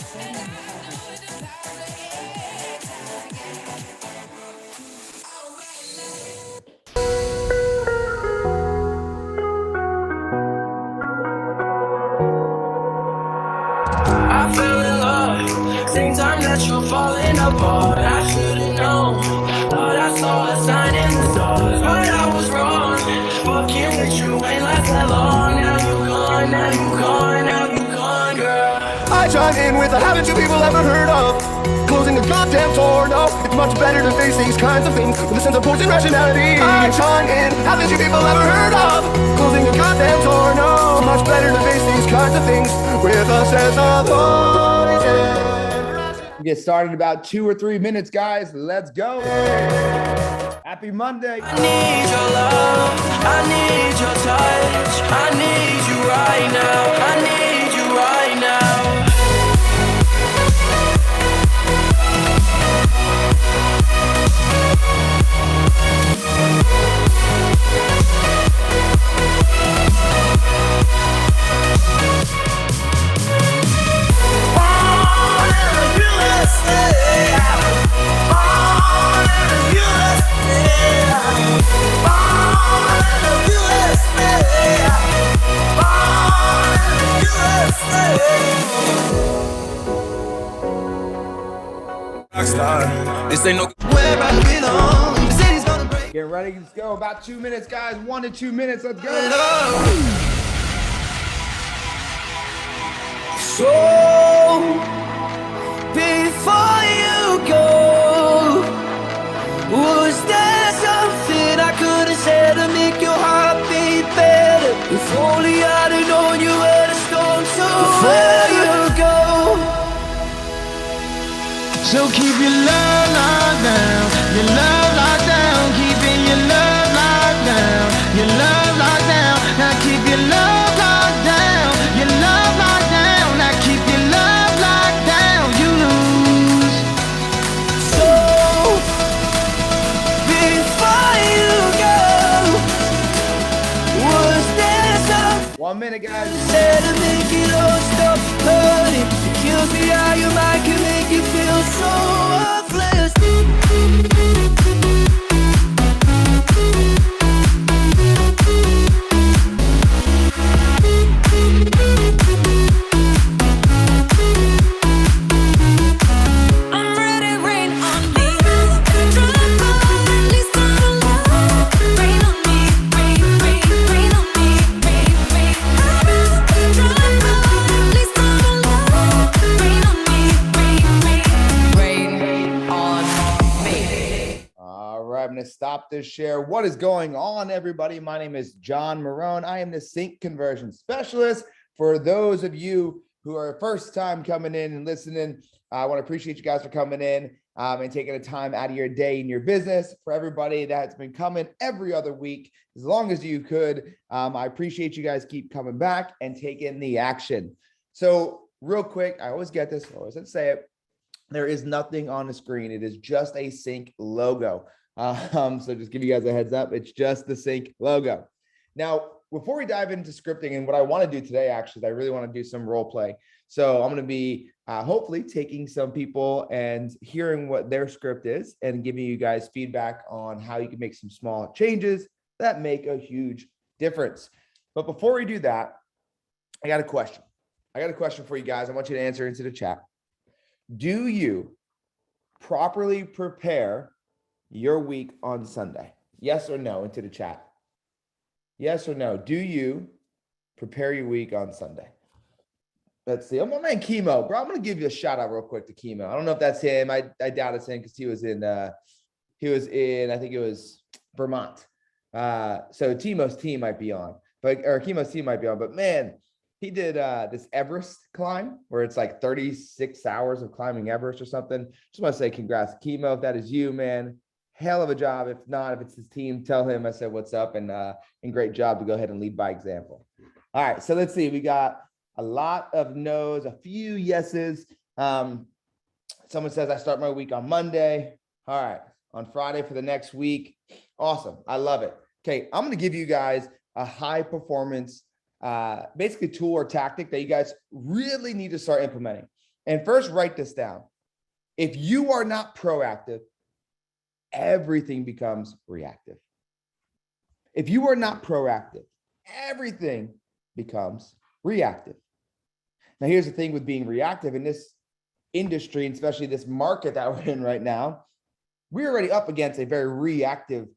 I fell in love, same time that you're falling apart. I should've known, thought I saw a sign in the stars, but I was wrong. Fucking with you ain't last that long. Now you gone, now you gone, now you gone, girl. I chime in with a haven't you people ever heard of closing the goddamn door? No, it's much better to face these kinds of things with a sense of poison rationality. I chime in, haven't you people ever heard of closing the goddamn door? No, it's much better to face these kinds of things with a sense of poison. We get started in about 2 or 3 minutes, guys. Let's go. Happy Monday. I need your love, I need your touch, I need you right now, I need you right now. This ain't no where I belong. The city's gonna break. Get ready. Let's go. About 2 minutes, guys. 1 to 2 minutes. Let's go. So before you go, was there something I could have said to make your heart beat better? If only I'd have known you were the storm. So before you go, so keep your love locked down, your love locked down, keeping your love locked down, your love locked down. Now keep your love locked down, your love locked down. Now keep your love locked down, you lose. So before you go, was there something 1 minute, guys. said to make it all stop hurting? It kills me how your mind can make you feel so worthless. I'm ready, rain on me. Please come along. Rain on me, rain, rain, rain on me, rain, rain. Please come along. Rain on me, rain, rain, rain on me. All right, I'm going to stop this share. What is going on, everybody? My name is John Marrone. I am the CINC conversion specialist. For those of you who are first time coming in and listening, I want to appreciate you guys for coming in and taking the time out of your day in your business. For everybody that's been coming every other week, as long as you could, I appreciate you guys keep coming back and taking the action. So real quick, I always get this, I always have to say it. There is nothing on the screen. It is just a CINC logo. So just give you guys a heads up. It's just the CINC logo. Now, before we dive into scripting, and what I want to do today, actually, I really want to do some role play. So I'm going to be hopefully taking some people and hearing what their script is and giving you guys feedback on how you can make some small changes that make a huge difference. But before we do that, I got a question. I got a question for you guys. I want you to answer into the chat. Do you properly prepare your week on Sunday? Yes or no into the chat. Yes or no. Do you prepare your week on Sunday? Let's see. Oh, my man Chemo, bro. I'm gonna give you a shout out real quick to Chemo. I don't know if that's him. I doubt it's him because he was in I think it was Vermont. So Chemo's team might be on, Chemo's team might be on. But man, he did this Everest climb where it's like 36 hours of climbing Everest or something. Just want to say congrats, Chemo. If that is you, man, hell of a job. If not, if it's his team, tell him I said what's up, and great job to go ahead and lead by example. All right, so let's see. We got a lot of no's, a few yeses. Someone says I start my week on Monday. All right, on Friday for the next week. Awesome, I love it. Okay, I'm gonna give you guys a high performance, basically tool or tactic that you guys really need to start implementing. And first, write this down. If you are not proactive, everything becomes reactive. If you are not proactive, everything becomes reactive. Now, here's the thing with being reactive in this industry, and especially this market that we're in right now, we're already up against a very reactive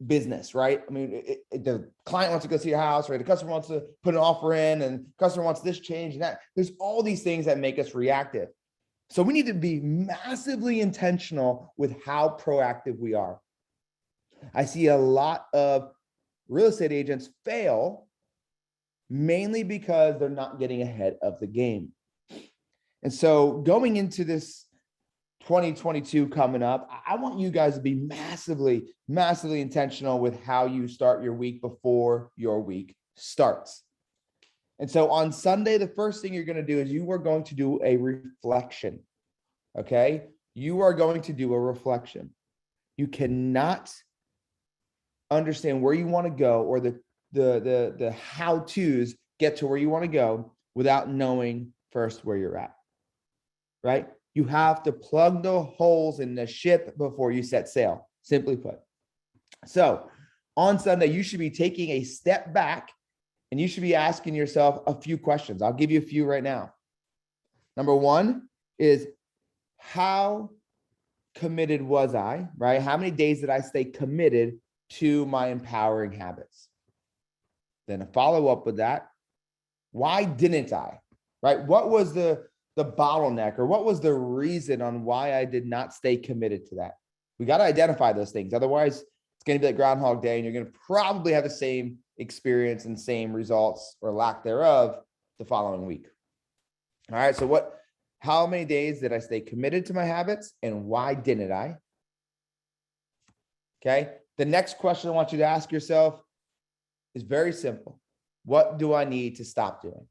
business, right? I mean, the client wants to go see your house, right? The customer wants to put an offer in, and the customer wants this change and that. There's all these things that make us reactive. So we need to be massively intentional with how proactive we are. I see a lot of real estate agents fail mainly because they're not getting ahead of the game. And so going into this 2022 coming up, I want you guys to be massively, massively intentional with how you start your week before your week starts. And so on Sunday, the first thing you're going to do is you are going to do a reflection. Okay? You are going to do a reflection. You cannot understand where you want to go or the how-tos get to where you want to go without knowing first where you're at. Right? You have to plug the holes in the ship before you set sail, simply put. So on Sunday, you should be taking a step back and you should be asking yourself a few questions. I'll give you a few right now. Number one is, how committed was I, right? How many days did I stay committed to my empowering habits? Then a follow-up with that, why didn't I, right? What was the bottleneck, or what was the reason on why I did not stay committed to that? We got to identify those things. Otherwise, it's going to be like Groundhog Day, and you're going to probably have the same experience and same results or lack thereof the following week. All right. So how many days did I stay committed to my habits, and why didn't I? Okay. The next question I want you to ask yourself is very simple. What do I need to stop doing?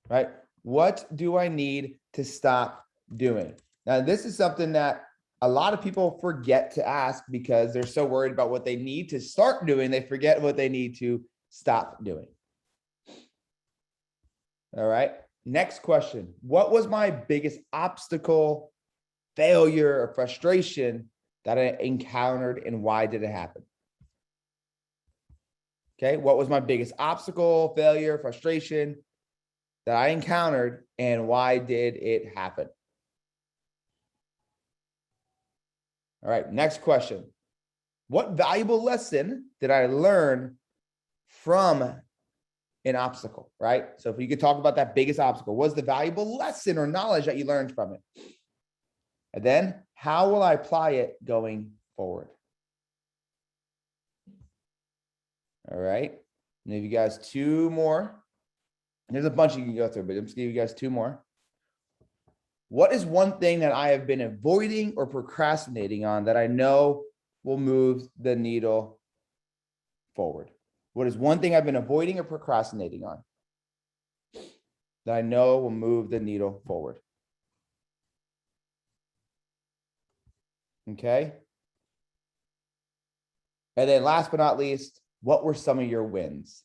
Right? What do I need to stop doing? Now, this is something that a lot of people forget to ask because they're so worried about what they need to start doing, they forget what they need to stop doing. All right. Next question. What was my biggest obstacle, failure, or frustration that I encountered, and why did it happen? Okay. What was my biggest obstacle, failure, frustration that I encountered, and why did it happen? All right, next question. What valuable lesson did I learn from an obstacle, right? So if you could talk about that biggest obstacle, what's the valuable lesson or knowledge that you learned from it? And then how will I apply it going forward? All right, I'm gonna give you guys two more. There's a bunch you can go through, but I'm just gonna give you guys two more. What is one thing that I have been avoiding or procrastinating on that I know will move the needle forward? What is one thing I've been avoiding or procrastinating on that I know will move the needle forward? Okay. And then last but not least, what were some of your wins?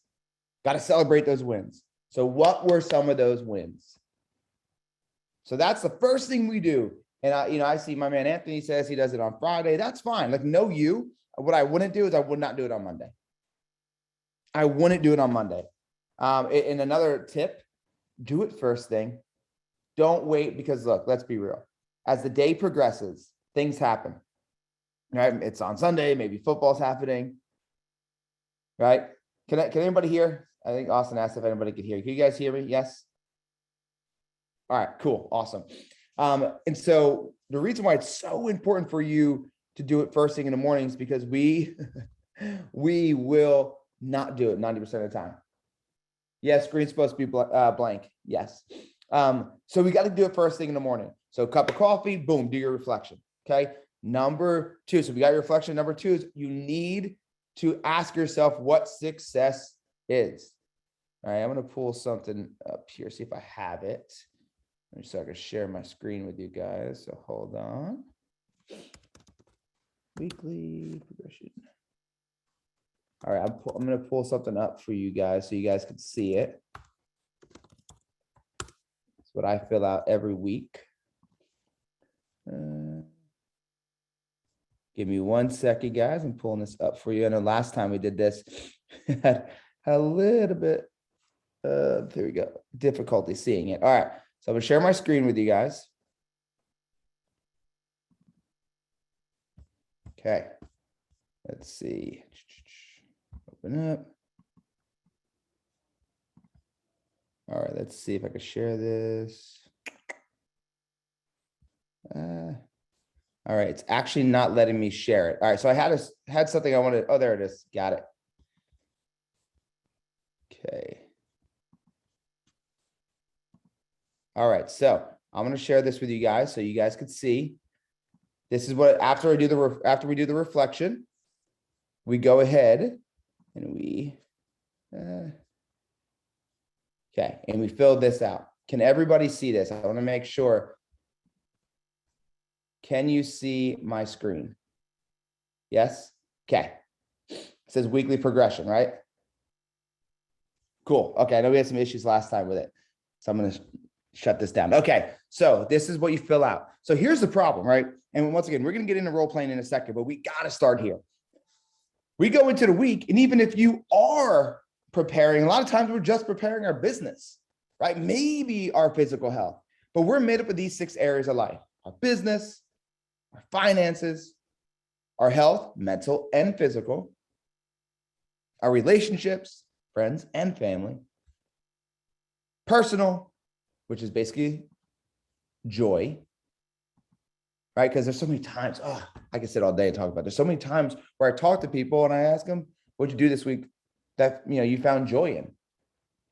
Got to celebrate those wins. So what were some of those wins? So that's the first thing we do. And I see my man Anthony says he does it on Friday. That's fine. Like, no, what I wouldn't do is I would not do it on Monday. I wouldn't do it on Monday. And another tip, do it first thing. Don't wait, because look, let's be real. As the day progresses, things happen, right? It's on Sunday, maybe football's happening, right? Can anybody hear? I think Austin asked if anybody could hear. Can you guys hear me? Yes. All right, cool. Awesome. And so the reason why it's so important for you to do it first thing in the mornings, because we will not do it 90% of the time. Yes, screen's supposed to be blank. Yes. So we got to do it first thing in the morning. So a cup of coffee, boom, do your reflection. Okay. Number two. So we got your reflection. Number two is you need to ask yourself what success is. All right. I'm going to pull something up here, see if I have it. So I can share my screen with you guys. So hold on. Weekly progression. All right, I'm going to pull something up for you guys so you guys can see it. what I fill out every week. Give me 1 second, guys. I'm pulling this up for you. I know last time we did this, had a little bit, there we go, difficulty seeing it. All right, so I'm gonna share my screen with you guys. Okay, let's see. Open up. All right, let's see if I can share this. All right, it's actually not letting me share it. All right, so I had something I wanted. Oh, there it is. Got it. Okay. All right, so I'm going to share this with you guys so you guys could see. This is what after we do the reflection, we go ahead and we okay, and we fill this out. Can everybody see this? I want to make sure. Can you see my screen? Yes? Okay. It says weekly progression, right? Cool. Okay, I know we had some issues last time with it, so I'm going to shut this down. Okay, so this is what you fill out. So here's the problem, right? And once again, we're going to get into role playing in a second, but we got to start here. We go into the week, and even if you are preparing, a lot of times we're just preparing our business, right? Maybe our physical health, but we're made up of these 6 areas of life: our business, our finances, our health, mental and physical, our relationships, friends and family, personal, which is basically joy, right? Because there's so many times, I could sit all day and talk about it. There's so many times where I talk to people and I ask them, what'd you do this week that you found joy in?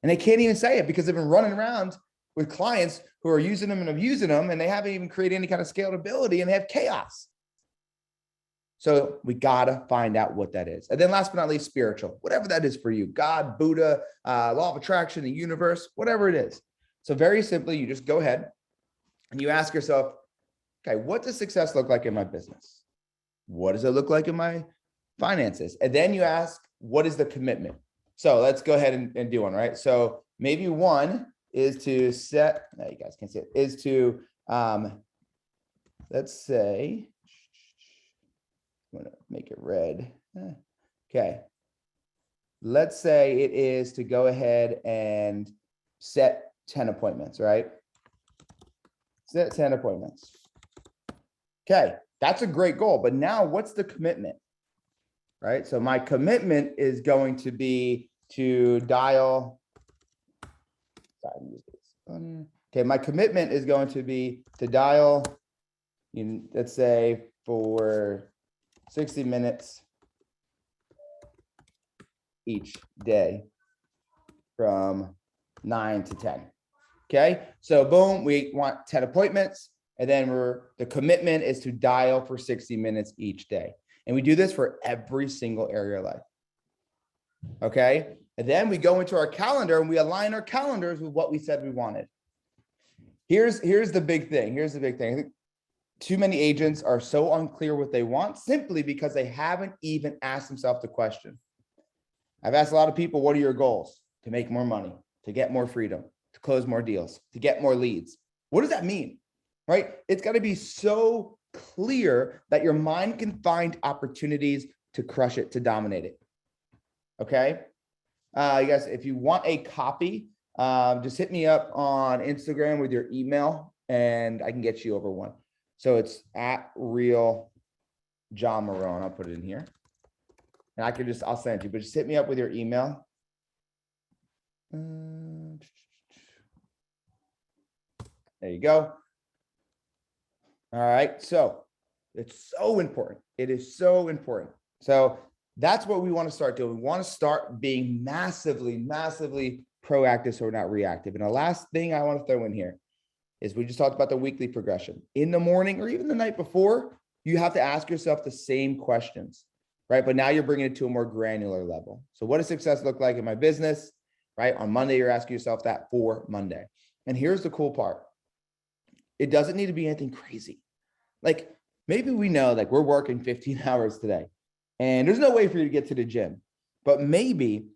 And they can't even say it because they've been running around with clients who are using them and abusing them, and they haven't even created any kind of scalability, and they have chaos. So we gotta find out what that is. And then last but not least, spiritual, whatever that is for you, God, Buddha, law of attraction, the universe, whatever it is. So very simply, you just go ahead and you ask yourself, okay, what does success look like in my business? What does it look like in my finances? And then you ask, what is the commitment? So let's go ahead and do one, right? So maybe one is to set, no, you guys can't see it, is to, let's say, I'm gonna make it red. Okay. Let's say it is to go ahead and set 10 appointments, right? Set 10 appointments. Okay, that's a great goal, but now what's the commitment, right? So my commitment is going to be to dial, okay, my commitment is going to be to dial, let's say for 60 minutes each day from 9 to 10. Okay, so boom, we want 10 appointments, and then the commitment is to dial for 60 minutes each day. And we do this for every single area of life. Okay, and then we go into our calendar and we align our calendars with what we said we wanted. Here's the big thing. Here's the big thing. I think too many agents are so unclear what they want simply because they haven't even asked themselves the question. I've asked a lot of people, what are your goals? To make more money, to get more freedom, to close more deals, to get more leads. What does that mean, right? It's got to be so clear that your mind can find opportunities to crush it, to dominate it. Okay. You guys, if you want a copy, just hit me up on Instagram with your email and I can get you over one. So it's at real John Marrone. I'll put it in here. And I'll send it to you, but just hit me up with your email. There you go. All right. So it's so important. It is so important. So that's what we want to start doing. We want to start being massively, massively proactive so we're not reactive. And the last thing I want to throw in here is we just talked about the weekly progression. In the morning or even the night before, you have to ask yourself the same questions, right? But now you're bringing it to a more granular level. So what does success look like in my business, right? On Monday, you're asking yourself that for Monday. And here's the cool part. It doesn't need to be anything crazy. Like maybe we know like we're working 15 hours today and there's no way for you to get to the gym, but maybe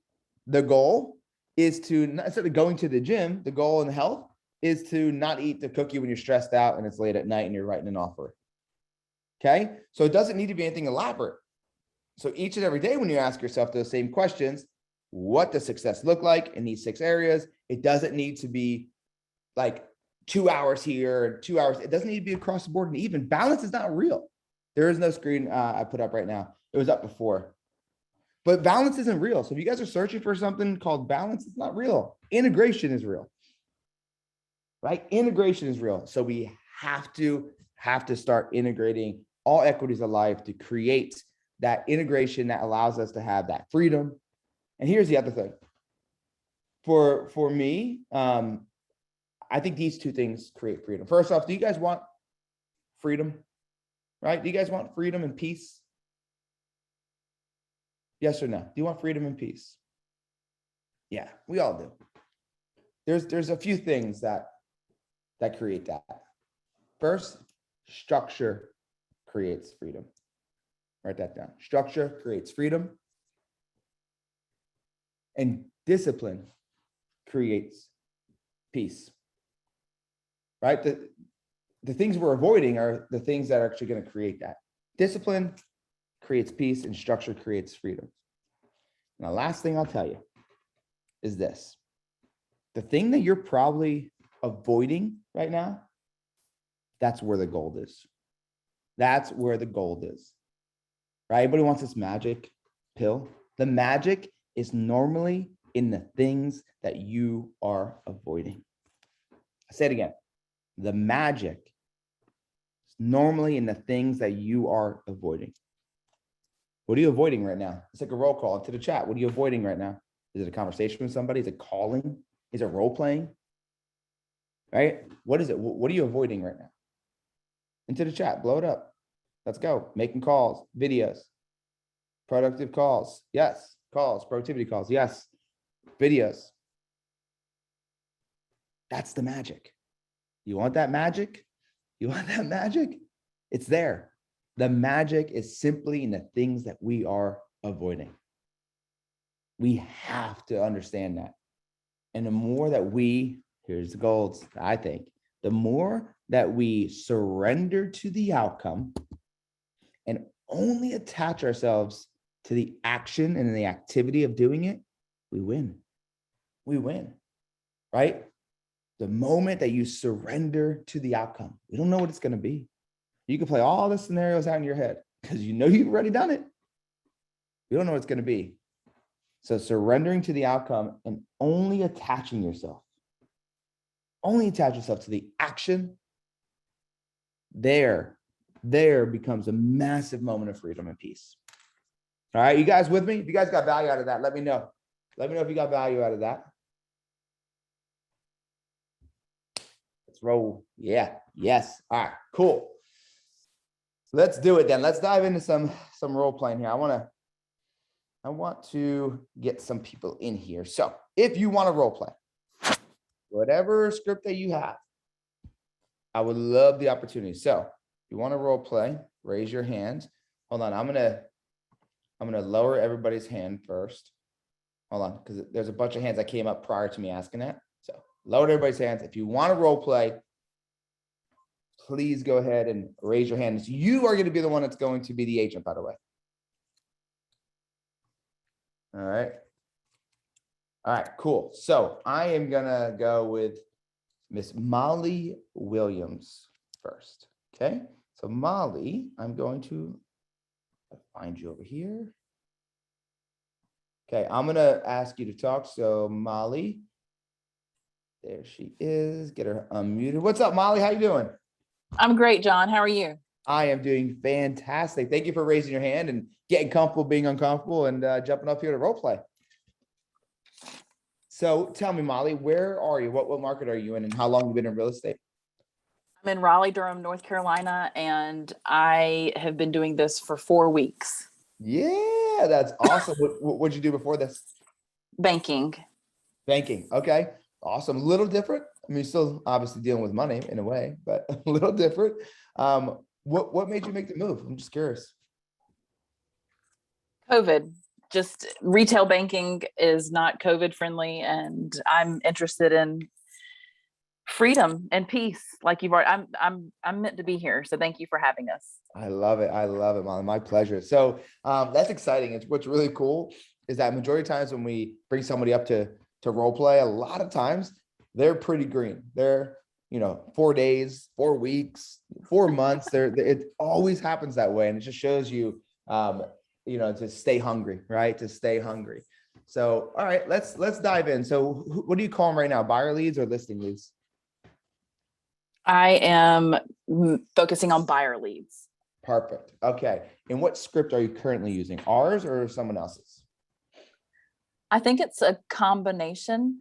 the goal is to, instead of going to the gym, the goal in health is to not eat the cookie when you're stressed out and it's late at night and you're writing an offer. Okay. So it doesn't need to be anything elaborate. So each and every day when you ask yourself those same questions, what does success look like in these 6 areas? It doesn't need to be like 2 hours here and 2 hours. It doesn't need to be across the board. And even balance is not real. There is no screen I put up right now. It was up before. But balance isn't real. So if you guys are searching for something called balance, it's not real. Integration is real. Right? Integration is real. So we have to start integrating all equities of life to create that integration that allows us to have that freedom. And here's the other thing. For me, I think these 2 things create freedom. First off, do you guys want freedom? Right? Do you guys want freedom and peace? Yes or no? Do you want freedom and peace? Yeah, we all do. There's a few things that create that. First, structure creates freedom. Write that down. Structure creates freedom. And discipline creates peace. Right? The things we're avoiding are the things that are actually going to create that. Discipline creates peace and structure creates freedom. And the last thing I'll tell you is this. The thing that you're probably avoiding right now, that's where the gold is. That's where the gold is. Right? Everybody wants this magic pill. The magic is normally in the things that you are avoiding. I say it again. The magic is normally in the things that you are avoiding. What are you avoiding right now? It's like a roll call into the chat. What are you avoiding right now? Is it a conversation with somebody? Is it calling? Is it role playing? Right? What is it? What are you avoiding right now? Into the chat, blow it up. Let's go. Making calls, videos, productive calls. Yes. Calls, productivity calls. Yes. Videos. That's the magic. You want that magic? You want that magic? It's there. The magic is simply in the things that we are avoiding. We have to understand that. And the more that here's the gold, I think, the more that we surrender to the outcome and only attach ourselves to the action and the activity of doing it, we win. We win, right? The moment that you surrender to the outcome, we don't know what it's going to be. You can play all the scenarios out in your head because you know you've already done it. You don't know what it's going to be. So surrendering to the outcome and only attaching yourself to the action, there becomes a massive moment of freedom and peace. All right, you guys with me? If you guys got value out of that, let me know. Let me know if you got value out of that. Let's roll. Yeah, yes. All right, cool. Let's do it then. Let's dive into some role playing here. I want to get some people in here. So if you want to role play, whatever script that you have, I would love the opportunity. So if you want to role play, raise your hand. Hold on. I'm gonna lower everybody's hand first. Hold on, because there's a bunch of hands that came up prior to me asking that. So lower everybody's hands. If you want to role play, please go ahead and raise your hand. You are going to be the one that's going to be the agent, by the way. All right. All right, cool. So I am going to go with Miss Molly Williams first. Okay. So Molly, I'm going to find you over here. Okay. I'm going to ask you to talk. So Molly, there she is. Get her unmuted. What's up, Molly? How you doing? I'm great, John. How are you? I am doing fantastic. Thank you for raising your hand and getting comfortable being uncomfortable and jumping up here to role play. So tell me, Molly, where are you? What market are you in and how long have you been in real estate? I'm in Raleigh-Durham, North Carolina, and I have been doing this for 4 weeks. Yeah, that's awesome. What'd you do before this? Banking. Banking. Okay. Awesome. A little different. I mean, still obviously dealing with money in a way, but a little different. What made you make the move? I'm just curious. COVID. Just retail banking is not COVID friendly, and I'm interested in freedom and peace. Like you've already, I'm meant to be here. So thank you for having us. I love it. I love it, Molly. My pleasure. So that's exciting. It's what's really cool is that majority of times when we bring somebody up to role play, a lot of times they're pretty green. They're, 4 days, 4 weeks, 4 months. It always happens that way. And it just shows you, to stay hungry, right? To stay hungry. So, all right, let's dive in. So what do you call them right now? Buyer leads or listing leads? I am focusing on buyer leads. Perfect. Okay. And what script are you currently using? Ours or someone else's? I think it's a combination.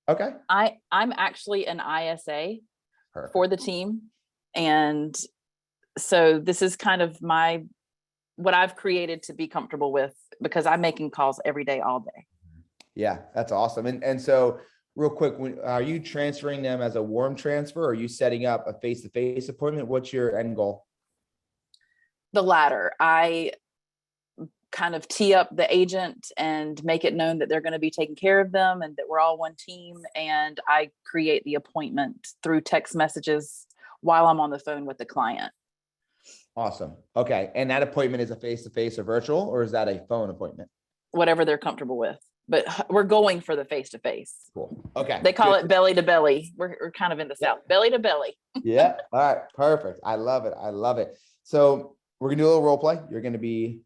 Okay. I'm actually an ISA Perfect. for the team. And so this is kind of what I've created to be comfortable with, because I'm making calls every day, all day. Yeah, that's awesome. And so real quick, are you transferring them as a warm transfer, or are you setting up a face-to-face appointment? What's your end goal? The latter. I kind of tee up the agent and make it known that they're going to be taking care of them and that we're all one team. And I create the appointment through text messages while I'm on the phone with the client. Awesome. Okay. And that appointment is a face-to-face or virtual, or is that a phone appointment? Whatever they're comfortable with, but we're going for the face-to-face. Cool. Okay. They call it belly to belly. We're kind of in the South, belly to belly. Yeah. All right. Perfect. I love it. I love it. So we're going to do a little role play. You're going to be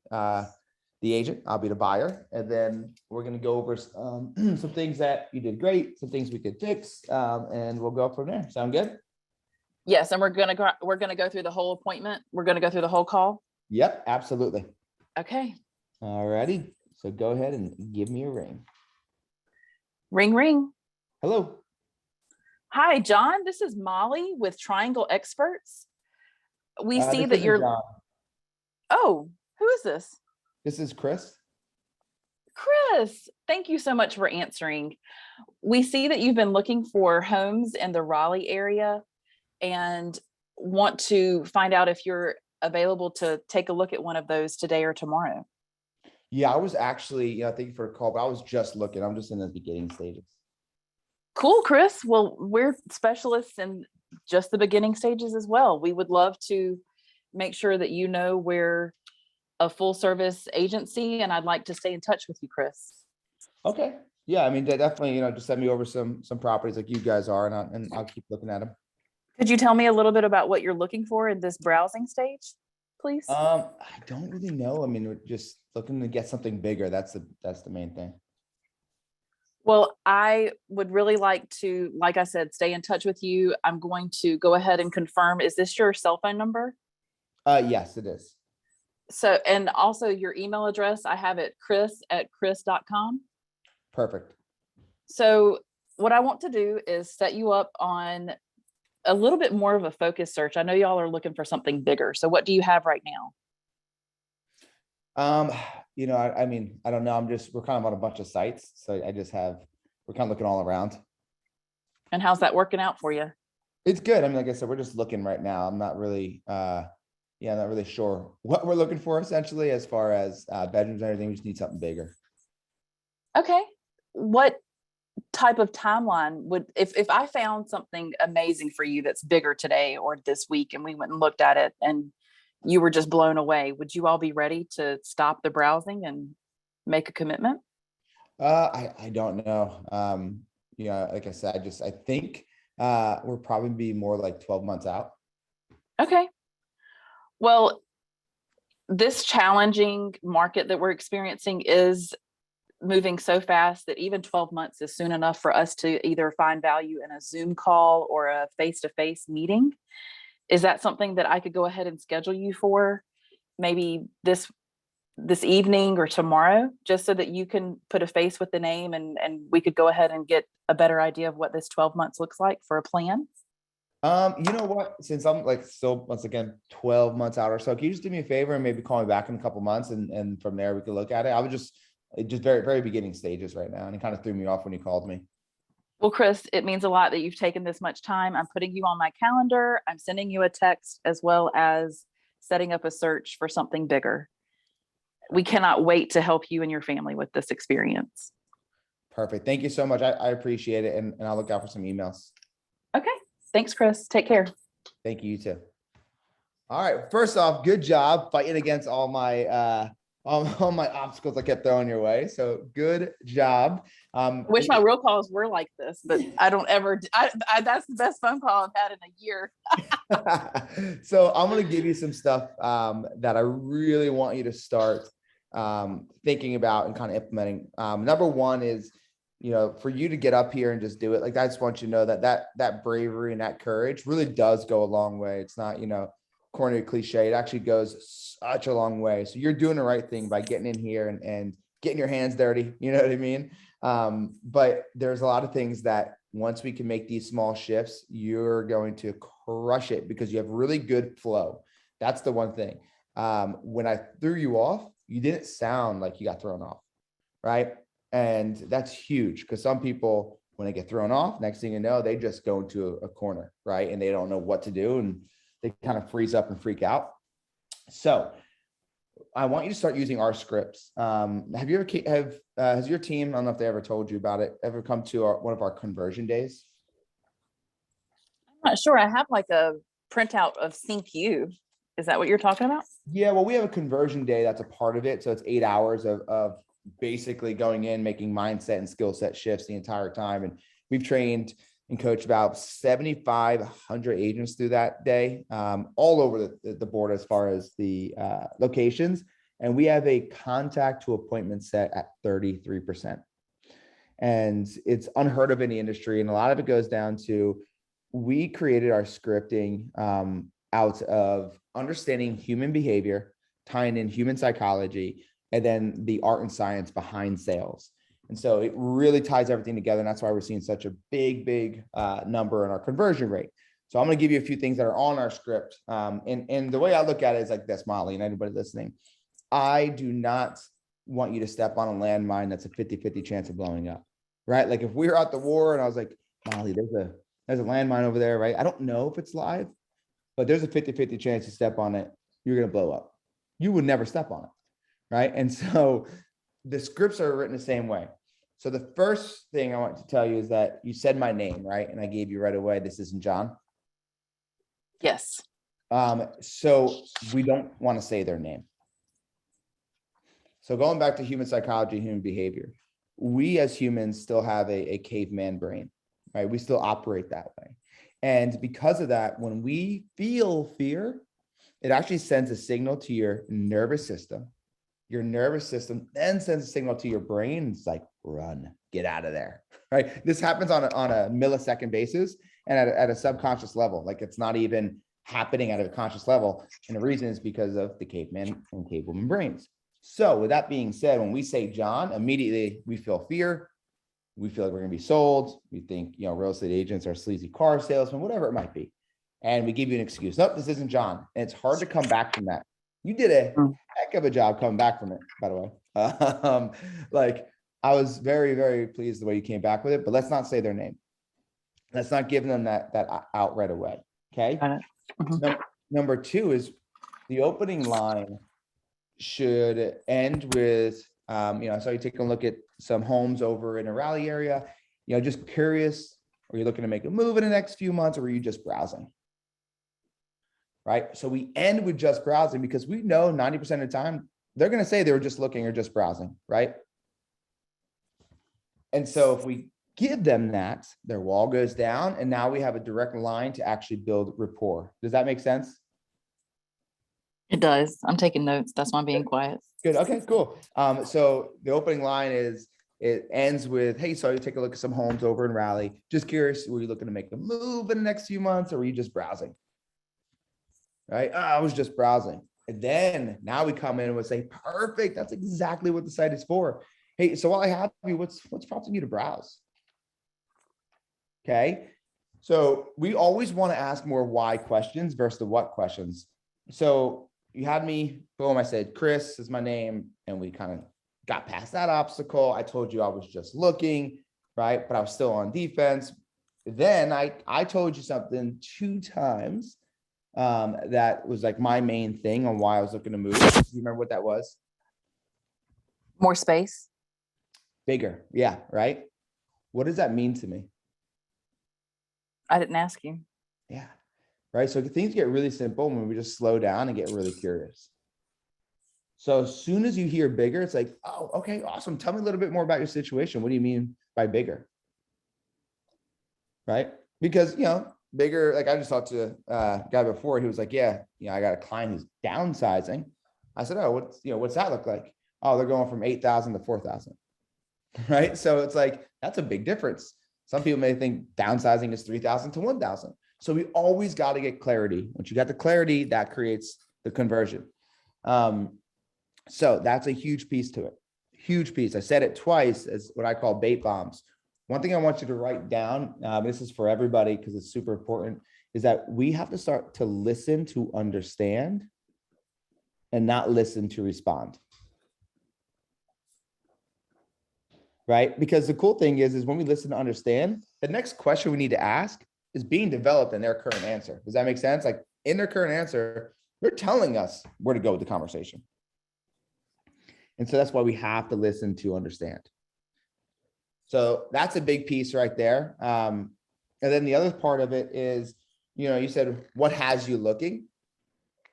the agent. I'll be the buyer. And then we're going to go over some things that you did great, some things we could fix, and we'll go from there. Sound good? Yes. And we're going to go through the whole appointment. We're going to go through the whole call. Yep. Absolutely. Okay. All righty. So go ahead and give me a ring. Ring, ring. Hello. Hi, John. This is Molly with Triangle Experts. We see that you're. John. Oh, who is this? This is Chris. Chris, thank you so much for answering. We see that you've been looking for homes in the Raleigh area and want to find out if you're available to take a look at one of those today or tomorrow. Yeah, I was actually, thank you for the call, but I was just looking. I'm just in the beginning stages. Cool, Chris. Well, we're specialists in just the beginning stages as well. We would love to make sure that we're a full service agency, and I'd like to stay in touch with you, Chris. Okay. Yeah, I mean, definitely, just send me over some properties like you guys are, and I'll keep looking at them. Could you tell me a little bit about what you're looking for in this browsing stage, please? I don't really know. I mean, we're just looking to get something bigger. That's the main thing. Well, I would really like to, like I said, stay in touch with you. I'm going to go ahead and confirm. Is this your cell phone number? Yes, it is. So, and also your email address, I have it chris@chris.com. Perfect. So what I want to do is set you up on a little bit more of a focus search. I know y'all are looking for something bigger. So what do you have right now? I mean, I don't know. We're kind of on a bunch of sites. So we're kind of looking all around. And how's that working out for you? It's good. I mean, like I said, we're just looking right now. I'm not really, not really sure what we're looking for essentially as far as bedrooms and everything. We just need something bigger. Okay. What type of timeline if I found something amazing for you that's bigger today or this week and we went and looked at it and you were just blown away, would you all be ready to stop the browsing and make a commitment? I don't know. Like I said, I think we're probably be more like 12 months out. Okay. Well, this challenging market that we're experiencing is moving so fast that even 12 months is soon enough for us to either find value in a Zoom call or a face-to-face meeting. Is that something that I could go ahead and schedule you for maybe this evening or tomorrow, just so that you can put a face with the name and we could go ahead and get a better idea of what this 12 months looks like for a plan? You know what, since I'm like still once again 12 months out or so, can you just do me a favor and maybe call me back in a couple months and from there we could look at it? I would just very, very beginning stages right now. And it kind of threw me off when you called me. Well, Chris, it means a lot that you've taken this much time. I'm putting you on my calendar. I'm sending you a text as well as setting up a search for something bigger. We cannot wait to help you and your family with this experience. Perfect. Thank you so much. I appreciate it. And I'll look out for some emails. Okay. Thanks, Chris. Take care. Thank you, you too. All right. First off, good job fighting against all my all my obstacles I kept throwing your way. So good job. I wish my real calls were like this, but I don't ever. That's the best phone call I've had in a year. So I'm going to give you some stuff that I really want you to start thinking about and kind of implementing. Number one is, for you to get up here and just do it. Like, I just want you to know that bravery and that courage really does go a long way. It's not, corny cliche. It actually goes such a long way. So you're doing the right thing by getting in here and getting your hands dirty. You know what I mean? But there's a lot of things that once we can make these small shifts, you're going to crush it because you have really good flow. That's the one thing. When I threw you off, you didn't sound like you got thrown off, right? And that's huge because some people, when they get thrown off, next thing you know, they just go into a corner, right? And they don't know what to do and they kind of freeze up and freak out. So I want you to start using our scripts. Has your team, I don't know if they ever told you about it, ever come to one of our conversion days? I'm not sure. I have like a printout of CINC. Is that what you're talking about? Yeah, well, we have a conversion day that's a part of it. So it's 8 hours of basically going in, making mindset and skill set shifts the entire time. And we've trained and coached about 7,500 agents through that day, all over the board as far as the locations. And we have a contact to appointment set at 33%. And it's unheard of in the industry. And a lot of it goes down to, we created our scripting out of understanding human behavior, tying in human psychology, and then the art and science behind sales. And so it really ties everything together. And that's why we're seeing such a big number in our conversion rate. So I'm going to give you a few things that are on our script. And the way I look at it is like this, Molly, and anybody listening. I do not want you to step on a landmine that's a 50-50 chance of blowing up, right? Like if we were at the war and I was like, Molly, there's a landmine over there, right? I don't know if it's live, but there's a 50-50 chance you step on it, you're going to blow up. You would never step on it, right? And so the scripts are written the same way. So the first thing I want to tell you is that you said my name, right? And I gave you right away, this isn't John. Yes. So we don't want to say their name. So going back to human psychology, human behavior, we as humans still have a caveman brain, right? We still operate that way. And because of that, when we feel fear, it actually sends a signal to your nervous system. Your nervous system then sends a signal to your brain. It's like, run, get out of there, right? This happens on a millisecond basis and at a subconscious level. Like it's not even happening at a conscious level. And the reason is because of the caveman and cavewoman brains. So with that being said, when we say John, immediately we feel fear. We feel like we're going to be sold. We think, real estate agents are sleazy car salesmen, whatever it might be. And we give you an excuse. Nope, this isn't John. And it's hard to come back from that. You did a heck of a job coming back from it, by the way. Like I was very, very pleased the way you came back with it, but let's not say their name. Let's not give them that out right away. Okay. Number two is the opening line should end with, I saw you taking a look at some homes over in a Raleigh area, just curious, are you looking to make a move in the next few months or are you just browsing? Right. So we end with just browsing because we know 90% of the time they're going to say they were just looking or just browsing. Right. And so if we give them that, their wall goes down and now we have a direct line to actually build rapport. Does that make sense? It does. I'm taking notes. That's why I'm being quiet. Good. Okay, cool. So the opening line it ends with, hey, so you take a look at some homes over in Raleigh. Just curious, were you looking to make a move in the next few months or were you just browsing? Right. I was just browsing. And then now we come in and we say, perfect. That's exactly what the site is for. Hey, so while I have you, what's prompting you to browse? Okay. So we always want to ask more why questions versus the what questions. So you had me, boom, I said, Chris is my name. And we kind of got past that obstacle. I told you I was just looking, right? But I was still on defense. Then I told you something 2 times that was like my main thing on why I was looking to move. Do you remember what that was? More space. Bigger. Yeah. Right. What does that mean to me? I didn't ask you. Yeah. Right. So things get really simple when we just slow down and get really curious. So as soon as you hear bigger, it's like, oh, okay, awesome. Tell me a little bit more about your situation. What do you mean by bigger? Right. Because, bigger, like I just talked to a guy before, he was like, yeah, I got a client who's downsizing. I said, oh, what's that look like? Oh, they're going from 8,000 to 4,000. Right. So it's like, that's a big difference. Some people may think downsizing is 3,000 to 1,000. So we always got to get clarity. Once you got the clarity, that creates the conversion. So that's a huge piece to it. Huge piece. I said it twice as what I call bait bombs. One thing I want you to write down, this is for everybody because it's super important, is that we have to start to listen to understand and not listen to respond. Right? Because the cool thing is when we listen to understand, the next question we need to ask is being developed in their current answer. Does that make sense? Like in their current answer, they're telling us where to go with the conversation. And so that's why we have to listen to understand. So that's a big piece right there. And then the other part of it is, you said, what has you looking,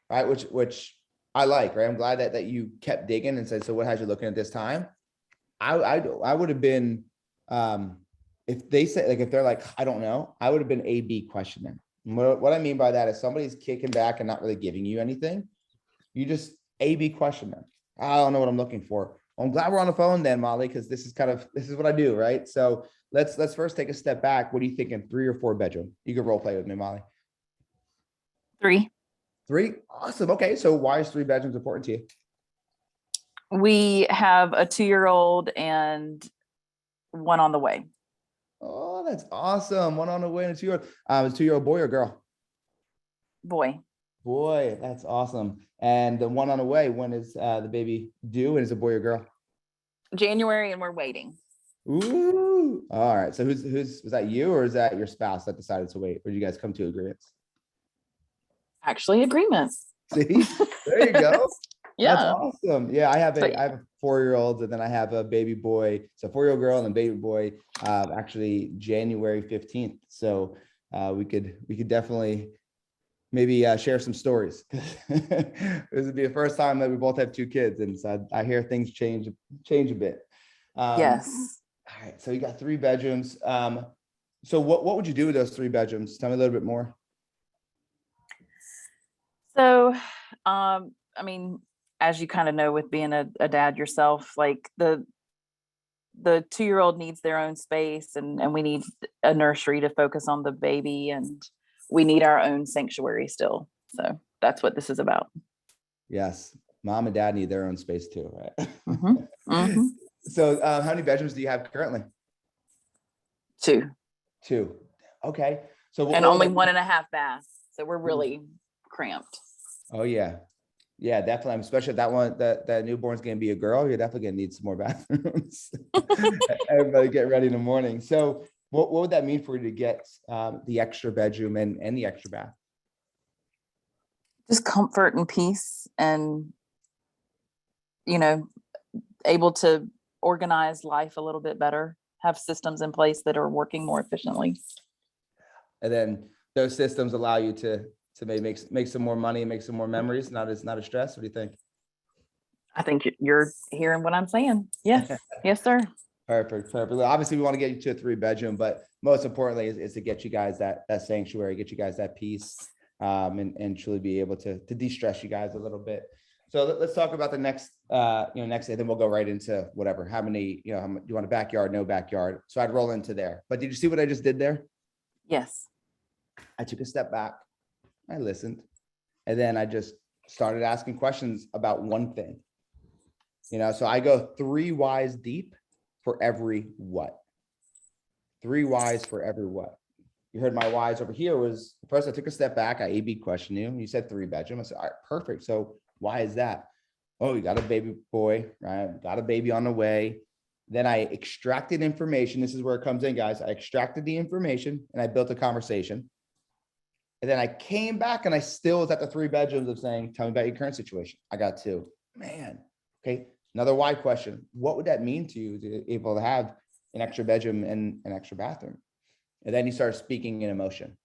right? Which I like, right? I'm glad that you kept digging and said, so what has you looking at this time? I would have been, if they say, like, if they're like, I don't know, I would have been A/B questioning. What I mean by that is somebody's kicking back and not really giving you anything. You just A/B question them. I don't know what I'm looking for. Well, I'm glad we're on the phone then, Molly, because this is what I do, right? So let's first take a step back. What are you thinking? 3 or 4 bedroom? You can role play with me, Molly. 3. 3? Awesome. Okay. So why is 3 bedrooms important to you? We have a 2-year-old and one on the way. Oh, that's awesome. One on the way and a 2-year-old. Is 2-year-old boy or girl? Boy. Boy, that's awesome. And the one on the way, when is the baby due? And is it a boy or girl? January, and we're waiting. Ooh. All right. So was that you or is that your spouse that decided to wait? Or did you guys come to agreements? Actually, agreements. See, there you go. Yeah. That's awesome. Yeah, I have a 4-year-old and then I have a baby boy. So 4-year-old girl and a baby boy, actually January 15th. So we could definitely maybe share some stories. This would be the first time that we both have 2 kids. And so I hear things change a bit. Yes. All right. So you got 3 bedrooms. So what would you do with those 3 bedrooms? Tell me a little bit more. So, I mean, as you kind of know, with being a dad yourself, like the 2-year-old needs their own space and we need a nursery to focus on the baby, and we need our own sanctuary still. So that's what this is about. Yes. Mom and dad need their own space too, right? Mm-hmm. Mm-hmm. So how many bedrooms do you have currently? 2. 2. Okay. So and only 1.5 baths. So we're really cramped. Oh yeah. Yeah, definitely. Especially if that newborn's going to be a girl, you're definitely going to need some more bathrooms. Everybody get ready in the morning. So what would that mean for you to get the extra bedroom and the extra bath? Just comfort and peace, and, able to organize life a little bit better, have systems in place that are working more efficiently. And then those systems allow you to maybe make some more money and make some more memories. Not a stress. What do you think? I think you're hearing what I'm saying. Yes. Yes, sir. Perfect. Obviously, we want to get you to a 3 bedroom, but most importantly is to get you guys that sanctuary, get you guys that peace, and truly be able to de-stress you guys a little bit. So let's talk about the next day. Then we'll go right into whatever. How many, do you want a backyard? No backyard. So I'd roll into there. But did you see what I just did there? Yes. I took a step back. I listened, and then I just started asking questions about one thing. So I go 3 whys deep for every what. 3 whys for every what. You heard my whys over here was, first I took a step back. I A/B questioned you. You said 3 bedroom. I said, all right, perfect. So why is that? Oh, you got a baby boy, right? Got a baby on the way. Then I extracted information. This is where it comes in, guys. I extracted the information and I built a conversation. And then I came back and I still was at the 3 bedrooms of saying, tell me about your current situation. I got 2. Man. Okay. Another why question. What would that mean to you to be able to have an extra bedroom and an extra bathroom? And then you start speaking in emotion.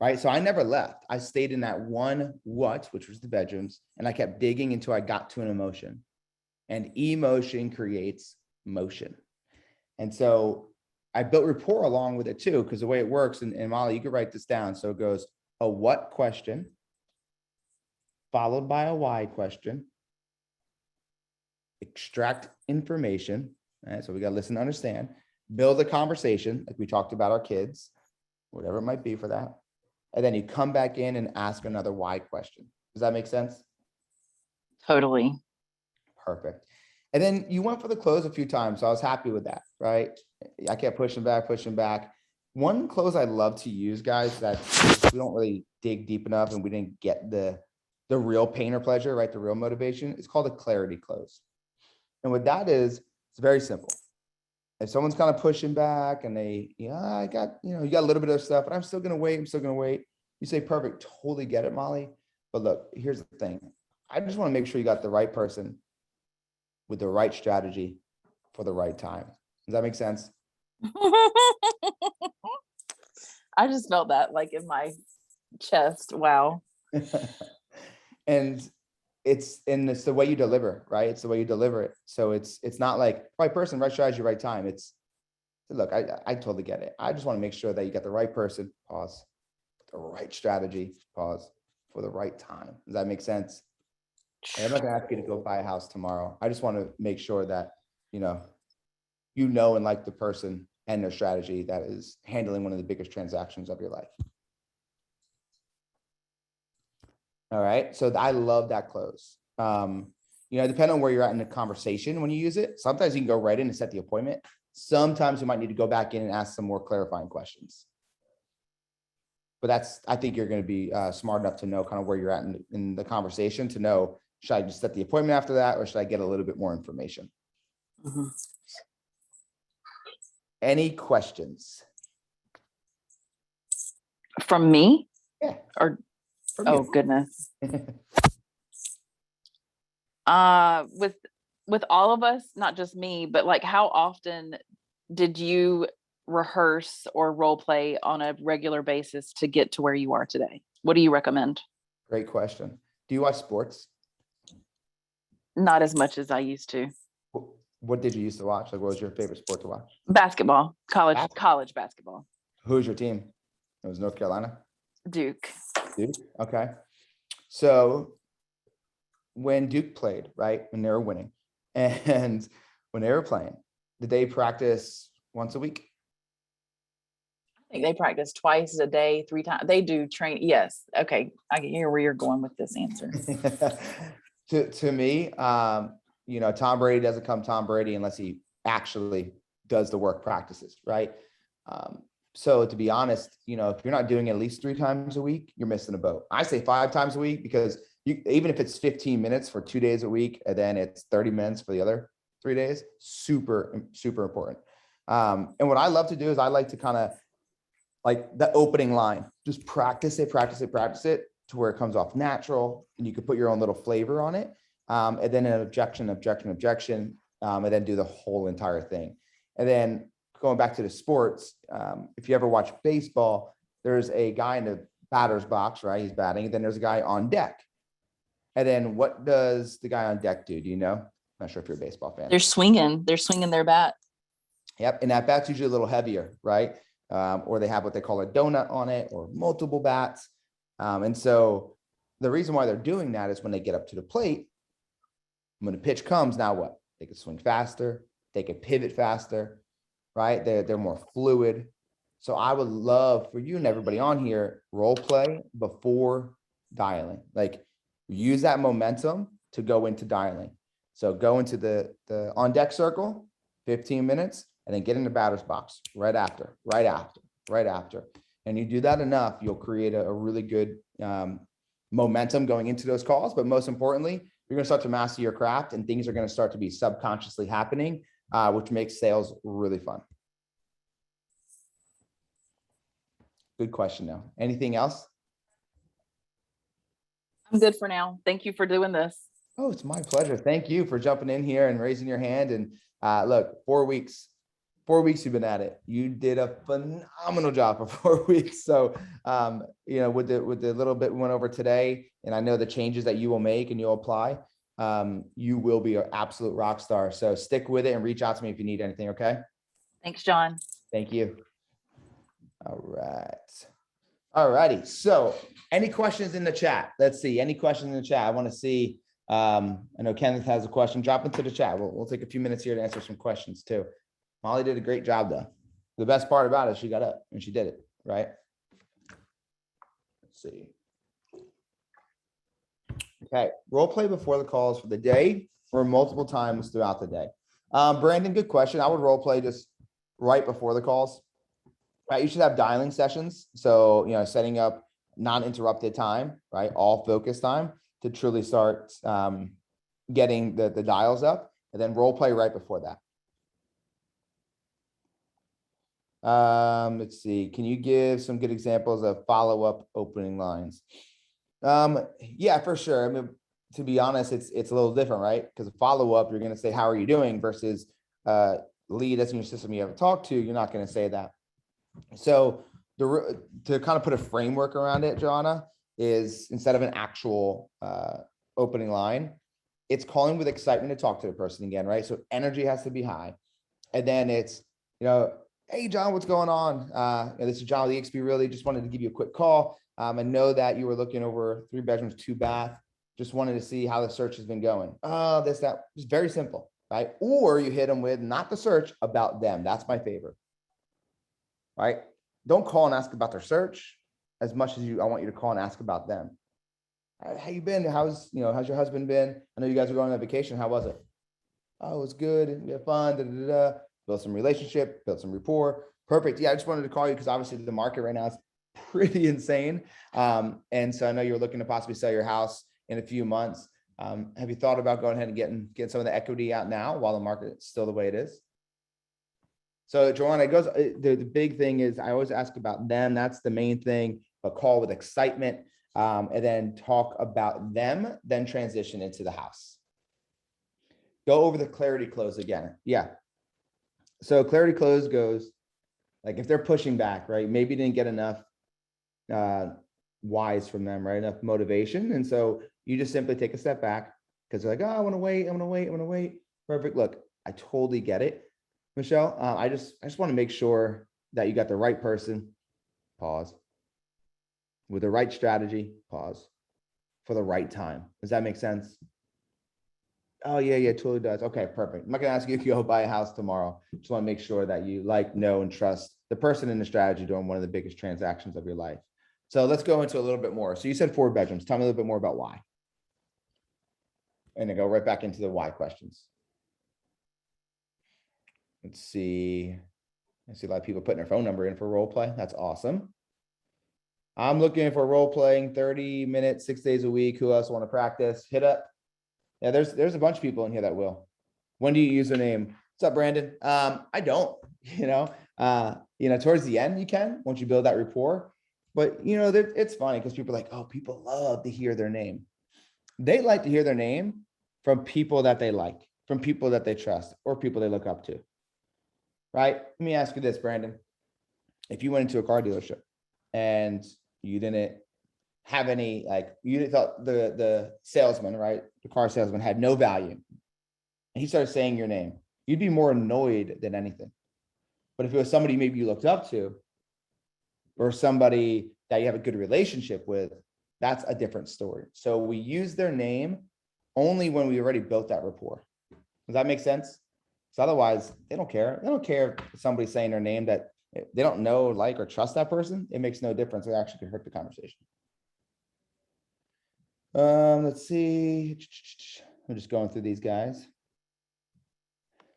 right? So I never left. I stayed in that one what, which was the bedrooms, and I kept digging until I got to an emotion. And emotion creates motion. And so I built rapport along with it too, because the way it works, and Molly, you can write this down. So it goes a what question, followed by a why question, extract information. Right? So we got to listen to understand, build a conversation, like we talked about our kids, whatever it might be for that. And then you come back in and ask another why question. Does that make sense? Totally. Perfect. And then you went for the close a few times. So I was happy with that, right? I kept pushing back, pushing back. One close I love to use, guys, that we don't really dig deep enough and we didn't get the real pain or pleasure, right? The real motivation. It's called a clarity close. And what that is, it's very simple. If someone's kind of pushing back and they, I got, you got a little bit of stuff, but I'm still going to wait. I'm still going to wait. You say, perfect. Totally get it, Molly. But look, here's the thing. I just want to make sure you got the right person with the right strategy for the right time. Does that make sense? I just felt that like in my chest. Wow. And it's the way you deliver, right? It's the way you deliver it. So it's not like right person, right strategy, right time. It's look, I totally get it. I just want to make sure that you get the right person, pause, the right strategy, pause, for the right time. Does that make sense? And I'm not gonna ask you to go buy a house tomorrow. I just want to make sure that you know and like the person and their strategy that is handling one of the biggest transactions of your life. All right. So I love that close. Depending on where you're at in the conversation when you use it, sometimes you can go right in and set the appointment. Sometimes you might need to go back in and ask some more clarifying questions. But I think you're going to be smart enough to know kind of where you're at in the conversation to know, should I just set the appointment after that, or should I get a little bit more information? Mm-hmm. Any questions? From me? Yeah. Or from oh you. goodness. With all of us, not just me, but like how often did you rehearse or role play on a regular basis to get to where you are today? What do you recommend? Great question. Do you watch sports? Not as much as I used to. What did you used to watch? Like, what was your favorite sport to watch? Basketball, college basketball. Who's your team? It was North Carolina? Duke. Duke? Okay. So when Duke played, right, when they were winning and when they were playing, did they practice once a week? I think they practice twice a day, 3 times. They do train. Yes. Okay. I can hear where you're going with this answer. To me, Tom Brady doesn't come Tom Brady unless he actually does the work practices, right? So to be honest, if you're not doing it at least 3 times a week, you're missing a boat. I say 5 times a week because even if it's 15 minutes for 2 days a week, and then it's 30 minutes for the other 3 days, super, super important. And what I love to do is I like to kind of like the opening line, just practice it to where it comes off natural and you can put your own little flavor on it. And then an objection, and then do the whole entire thing. And then going back to the sports, if you ever watch baseball, there's a guy in the batter's box, right? He's batting. And then there's a guy on deck. And then what does the guy on deck do? Do you know? I'm not sure if you're a baseball fan. They're swinging their bat. Yep. And that bat's usually a little heavier, right? Or they have what they call a donut on it or multiple bats. And so the reason why they're doing that is when they get up to the plate, when the pitch comes, now what? They can swing faster. They can pivot faster, right? They're more fluid. So I would love for you and everybody on here, role play before dialing. Like use that momentum to go into dialing. So go into the on deck circle, 15 minutes, and then get in the batter's box right after. And you do that enough, you'll create a really good momentum going into those calls. But most importantly, you're going to start to master your craft and things are going to start to be subconsciously happening, which makes sales really fun. Good question now. Anything else? I'm good for now. Thank you for doing this. Oh, it's my pleasure. Thank you for jumping in here and raising your hand. And look, 4 weeks, 4 weeks you've been at it. You did a phenomenal job for 4 weeks. So, you know, with the little bit we went over today, and I know the changes that you will make and you'll apply, you will be an absolute rock star. So stick with it and reach out to me if you need anything. Okay. Thanks, John. Thank you. All right. All righty. So any questions in the chat? Let's see. Any questions in the chat? I want to see. I know Kenneth has a question. Drop into the chat. We'll take a few minutes here to answer some questions too. Molly did a great job though. The best part about it, she got up and she did it, right? Let's see. Okay, role play before the calls for the day or multiple times throughout the day. Brandon, good question. I would role play just right before the calls. Right, you should have dialing sessions. So, you know, setting up non-interrupted time, right? All focus time to truly start getting the dials up, and then role play right before that. Let's see. Can you give some good examples of follow-up opening lines? Yeah, for sure. I mean, to be honest, it's a little different, right? Because a follow-up, you're going to say, how are you doing? Versus lead that's in your system you haven't talked to, you're not going to say that. So to kind of put a framework around it, Joanna, is instead of an actual opening line, it's calling with excitement to talk to the person again, right? So energy has to be high. And then it's, you know, hey, John, what's going on? This is John with EXP Really. Just wanted to give you a quick call. I know that you were looking over 3 bedrooms, 2 bath. Just wanted to see how the search has been going. Oh, this, that. It's very simple, right? Or you hit them with not the search, about them. That's my favorite, right? Don't call and ask about their search as much as I want you to call and ask about them. How you been? How's your husband been? I know you guys are going on vacation. How was it? Oh, it was good. We had fun. Da, da, da. Build some relationship, build some rapport. Perfect. Yeah, I just wanted to call you because obviously the market right now is pretty insane. And so I know you're looking to possibly sell your house in a few months. Have you thought about going ahead and getting some of the equity out now while the market is still the way it is? So Joanna, it goes, the big thing is I always ask about them. That's the main thing, but call with excitement, and then talk about them, then transition into the house. Go over the clarity close again. Yeah. So clarity close goes like if they're pushing back, right? Maybe you didn't get enough whys from them, right? Enough motivation. And so you just simply take a step back because they're like, oh, I want to wait. Perfect. Look, I totally get it, Michelle. I just want to make sure that you got the right person. Pause. With the right strategy. Pause. For the right time. Does that make sense? Oh, yeah, it totally does. Okay, perfect. I'm not going to ask you if you go buy a house tomorrow. Just want to make sure that you know, and trust the person in the strategy doing one of the biggest transactions of your life. So let's go into a little bit more. So you said 4 bedrooms. Tell me a little bit more about why. And then go right back into the why questions. Let's see. I see a lot of people putting their phone number in for role play. That's awesome. I'm looking for role playing 30 minutes, 6 days a week. Who else want to practice? Hit up. Yeah, there's a bunch of people in here that will. When do you use their name? What's up, Brandon? I don't, towards the end you can, once you build that rapport. But it's funny because people are like, oh, people love to hear their name. They like to hear their name from people that they like, from people that they trust, or people they look up to. Right? Let me ask you this, Brandon. If you went into a car dealership and you didn't have any, you thought the salesman, right? The car salesman had no value, and he started saying your name, you'd be more annoyed than anything. But if it was somebody maybe you looked up to, or somebody that you have a good relationship with, that's a different story. So we use their name only when we already built that rapport. Does that make sense? So otherwise, they don't care. They don't care if somebody's saying their name that they don't know, like, or trust that person. It makes no difference. It actually could hurt the conversation. Let's see. I'm just going through these guys.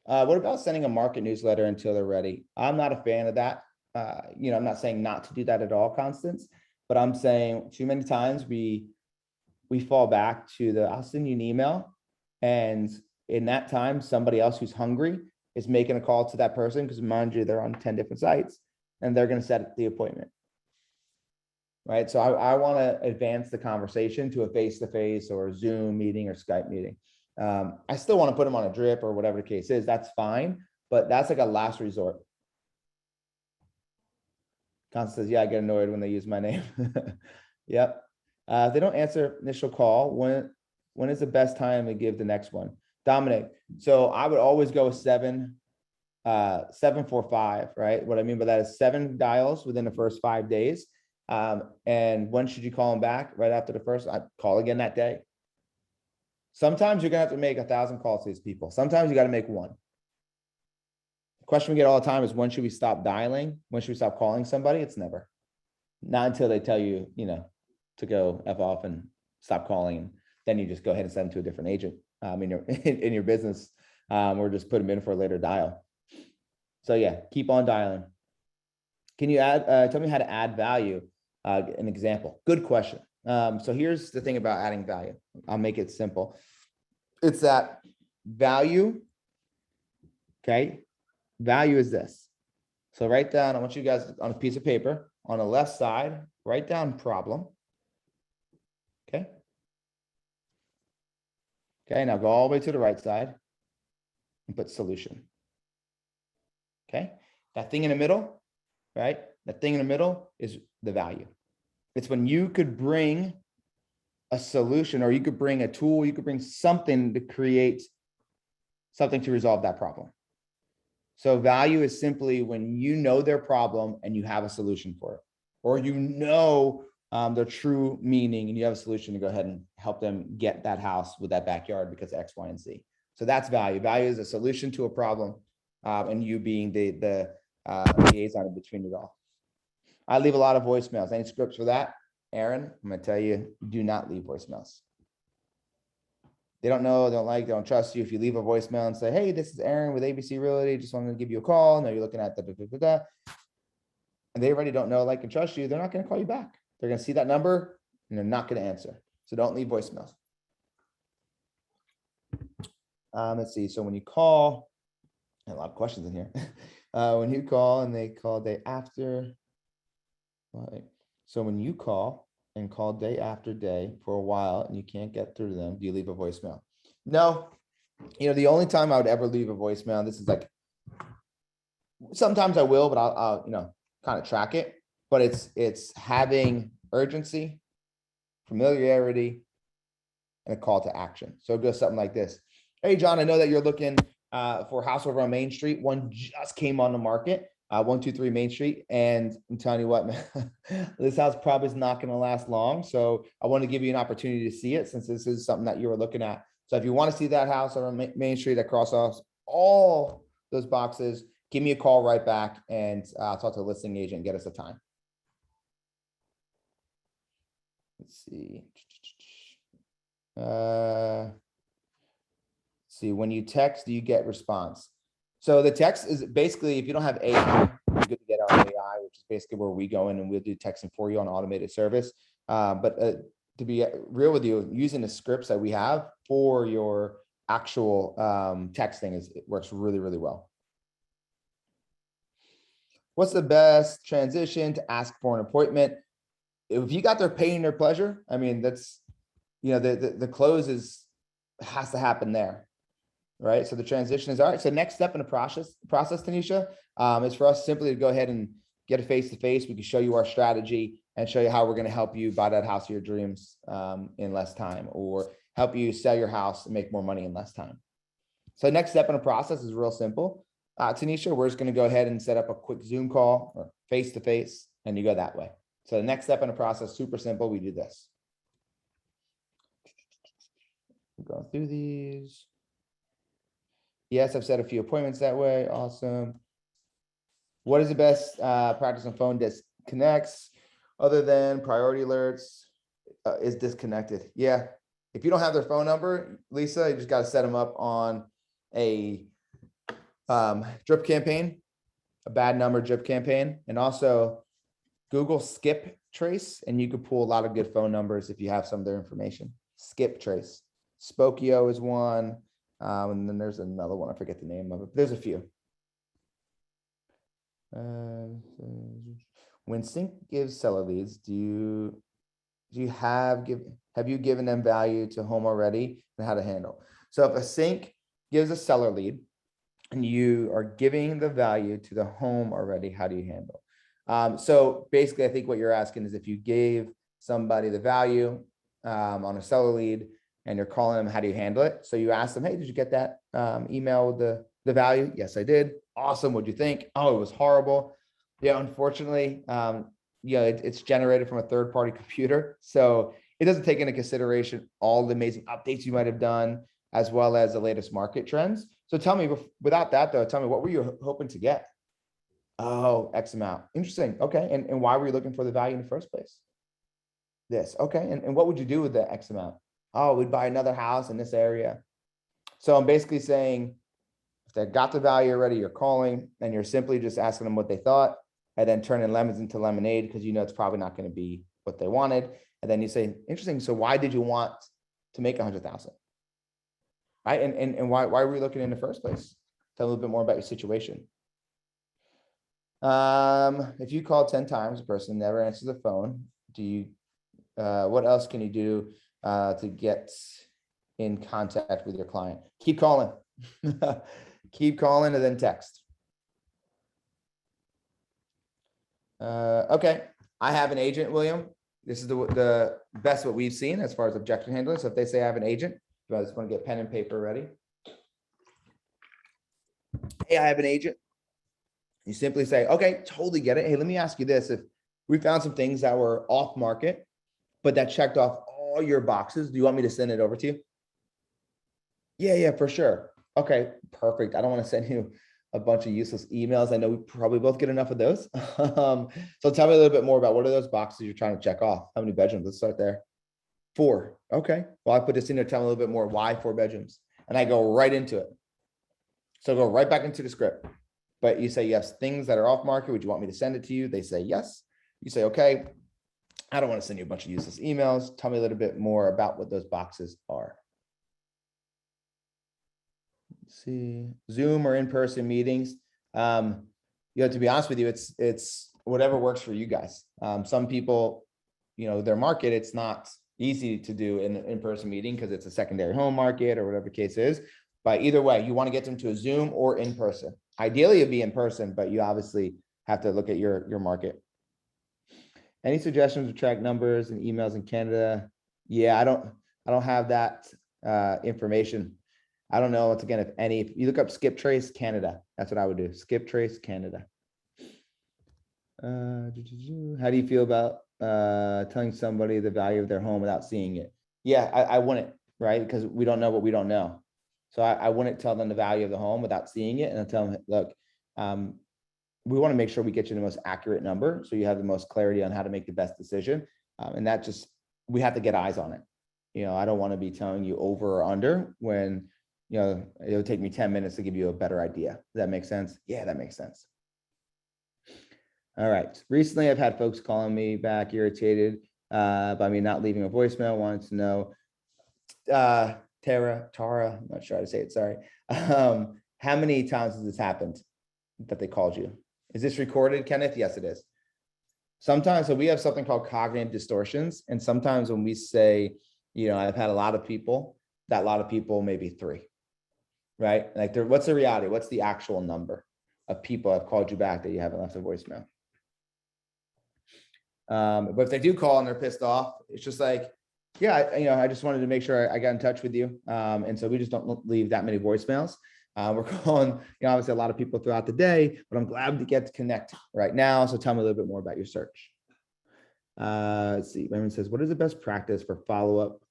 What about sending a market newsletter until they're ready? I'm not a fan of that. I'm not saying not to do that at all, Constance, but I'm saying too many times we fall back to I'll send you an email, and in that time, somebody else who's hungry is making a call to that person, because mind you, they're on 10 different sites, and they're going to set the appointment. Right. So I want to advance the conversation to a face-to-face or Zoom meeting or Skype meeting. I still want to put them on a drip or whatever the case is. That's fine. but that's like a last resort. Constance says, yeah, I get annoyed when they use my name. Yep. If they don't answer initial call, when is the best time to give the next one? Dominic, so I would always go with 745, right? What I mean by that is 7 dials within the first 5 days. And when should you call them back? Right after the first, I call again that day. Sometimes you're gonna have to make 1,000 calls to these people. Sometimes you got to make one. The question we get all the time is, when should we stop dialing? When should we stop calling somebody? It's never. Not until they tell you, to go F off and stop calling. And then you just go ahead and send them to a different agent in your business, or just put them in for a later dial. So yeah, keep on dialing. Can you tell me how to add value? An example. Good question. So here's the thing about adding value. I'll make it simple. It's that value. Okay. Value is this. So write down, I want you guys on a piece of paper, on the left side, write down problem. Okay. Okay. Now go all the way to the right side and put solution. Okay. That thing in the middle, right? That thing in the middle is the value. It's when you could bring a solution, or you could bring a tool, you could bring something to create something to resolve that problem. So value is simply when you know their problem and you have a solution for it, or their true meaning and you have a solution to go ahead and help them get that house with that backyard because X, Y, and Z. So that's value. Value is a solution to a problem, and you being the liaison in between it all. I leave a lot of voicemails. Any scripts for that? Aaron, I'm gonna tell you, do not leave voicemails. They don't know, they don't trust you. If you leave a voicemail and say, hey, this is Aaron with ABC Realty, just wanted to give you a call. Now you're looking at and they already don't know, like, and trust you, they're not gonna call you back. They're gonna see that number and they're not gonna answer. So don't leave voicemails. Let's see, so when you call, a lot of questions in here. When you call and they call day after, right? So when you call and call day after day for a while and you can't get through to them, do you leave a voicemail? No. The only time I would ever leave a voicemail, this is like, sometimes I will, but I'll kind of track it. But it's having urgency, familiarity, and a call to action. So it goes something like this. Hey, John, I know that you're looking for a house over on Main Street. One just came on the market. 123 Main Street. And I'm telling you what, man, this house probably is not going to last long. So I want to give you an opportunity to see it, since this is something that you were looking at. So if you want to see that house on Main Street that crosses off all those boxes, give me a call right back, and I'll talk to the listing agent and get us a time. Let's see. See, when you text, do you get response? So the text is basically, if you don't have AI, you're good to get our AI, which is basically where we go in and we'll do texting for you on automated service. But to be real with you, using the scripts that we have for your actual texting it works really, really well. What's the best transition to ask for an appointment? If you got their pain or pleasure, I mean, that's, the close has to happen there. Right. So the transition is all right. So next step in the process, Tanisha, is for us simply to go ahead and get a face-to-face. We can show you our strategy and show you how we're going to help you buy that house of your dreams in less time, or help you sell your house and make more money in less time. So next step in the process is real simple. Tanisha, we're just going to go ahead and set up a quick Zoom call or face-to-face, and you go that way. So the next step in the process, super simple. We do this. Go through these. Yes, I've set a few appointments that way. Awesome. What is the best practice on phone disconnects other than priority alerts? Is disconnected. Yeah. If you don't have their phone number, Lisa, you just got to set them up on a drip campaign, a bad number drip campaign, and also Google skip trace, and you could pull a lot of good phone numbers if you have some of their information. Skip trace. Spokio is one. And then there's another one. I forget the name of it. But there's a few. When CINC gives seller leads, have you given them value to home already and how to handle? So if a CINC gives a seller lead, and you are giving the value to the home already, how do you handle? So basically, I think what you're asking is if you gave somebody the value on a seller lead and you're calling them, how do you handle it? So you ask them, hey, did you get that email with the value? Yes, I did. Awesome. What'd you think? Oh, it was horrible. Yeah, unfortunately, it's generated from a third-party computer. So it doesn't take into consideration all the amazing updates you might have done, as well as the latest market trends. So tell me, without that though, tell me, what were you hoping to get? Oh, X amount. Interesting. Okay. And why were you looking for the value in the first place? This. Okay. And what would you do with the X amount? Oh, we'd buy another house in this area. So I'm basically saying, if they got the value already, you're calling and you're simply just asking them what they thought, and then turning lemons into lemonade because you know it's probably not going to be what they wanted. And then you say, interesting. So why did you want to make 100,000? Right? And why were you looking in the first place? Tell a little bit more about your situation. If you call 10 times, a person never answers the phone, what else can you do to get in contact with your client? Keep calling. Keep calling and then text. Okay, I have an agent, William. This is the best what we've seen as far as objection handling. So if they say I have an agent, you guys want to get pen and paper ready? Hey, I have an agent. You simply say, okay, totally get it. Hey, let me ask you this. If we found some things that were off market, but that checked off all your boxes, do you want me to send it over to you? Yeah, for sure. Okay, perfect. I don't want to send you a bunch of useless emails. I know we probably both get enough of those. So tell me a little bit more about what are those boxes you're trying to check off? How many bedrooms? Let's start there. 4. Okay. Well, I put this in there. Tell me a little bit more. Why 4 bedrooms? And I go right into it. So go right back into the script. But you say, yes, things that are off market. Would you want me to send it to you? They say, yes. You say, okay, I don't want to send you a bunch of useless emails. Tell me a little bit more about what those boxes are. Let's see, Zoom or in-person meetings. To be honest with you, it's whatever works for you guys. Some people, their market, it's not easy to do an in-person meeting because it's a secondary home market or whatever the case is. But either way, you want to get them to a Zoom or in person. Ideally, it'd be in person, but you obviously have to look at your market. Any suggestions to track numbers and emails in Canada? Yeah, I don't have that information. I don't know, once again, if you look up Skip Trace Canada, that's what I would do. Skip Trace Canada. How do you feel about telling somebody the value of their home without seeing it? Yeah, I wouldn't, right? Because we don't know what we don't know. So I wouldn't tell them the value of the home without seeing it. And I'll tell them, look, we want to make sure we get you the most accurate number so you have the most clarity on how to make the best decision. And that we have to get eyes on it. I don't want to be telling you over or under when, it would take me 10 minutes to give you a better idea. Does that make sense? Yeah, that makes sense. All right. Recently, I've had folks calling me back irritated by me not leaving a voicemail, wanting to know, Tara, I'm not sure how to say it, sorry. How many times has this happened that they called you? Is this recorded, Kenneth? Yes, it is. Sometimes, so we have something called cognitive distortions. And sometimes when we say, I've had a lot of people, that lot of people maybe 3, right? Like, what's the reality? What's the actual number of people have called you back that you haven't left a voicemail? But if they do call and they're pissed off, it's just like, yeah, I just wanted to make sure I got in touch with you. And so we just don't leave that many voicemails. We're calling, obviously a lot of people throughout the day, but I'm glad to get to connect right now. So tell me a little bit more about your search. Let's see. Raymond says, what is the best practice for follow-up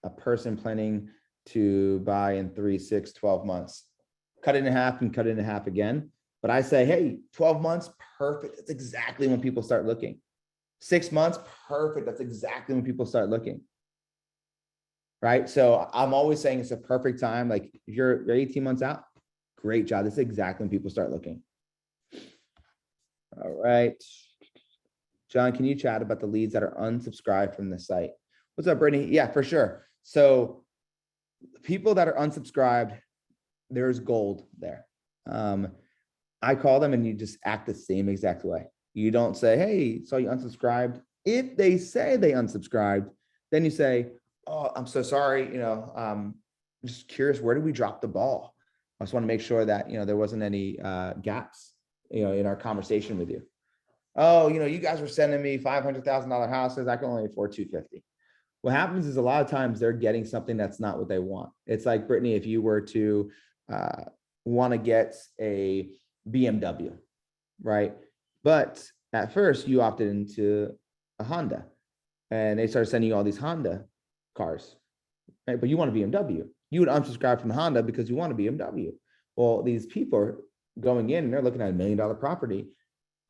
a person planning to buy in 3, 6, 12 months? Cut it in half and cut it in half again. But I say, hey, 12 months, perfect. That's exactly when people start looking. 6 months, perfect. That's exactly when people start looking. Right? So I'm always saying it's a perfect time. Like if you're 18 months out, great job. This is exactly when people start looking. All right. John, can you chat about the leads that are unsubscribed from the site? What's up, Brittany? Yeah, for sure. So people that are unsubscribed, there's gold there. I call them and you just act the same exact way. You don't say, hey, saw you unsubscribed. If they say they unsubscribed, then you say, oh, I'm so sorry. I'm just curious, where did we drop the ball? I just want to make sure that, there wasn't any gaps, in our conversation with you. Oh, you guys were sending me $500,000 houses. I can only afford 250. What happens is a lot of times they're getting something that's not what they want. It's like, Brittany, if you were to want to get a BMW, right? But at first you opted into a Honda and they started sending you all these Honda cars, right? But you want a BMW. You would unsubscribe from Honda because you want a BMW. Well, these people are going in and they're looking at $1 million property,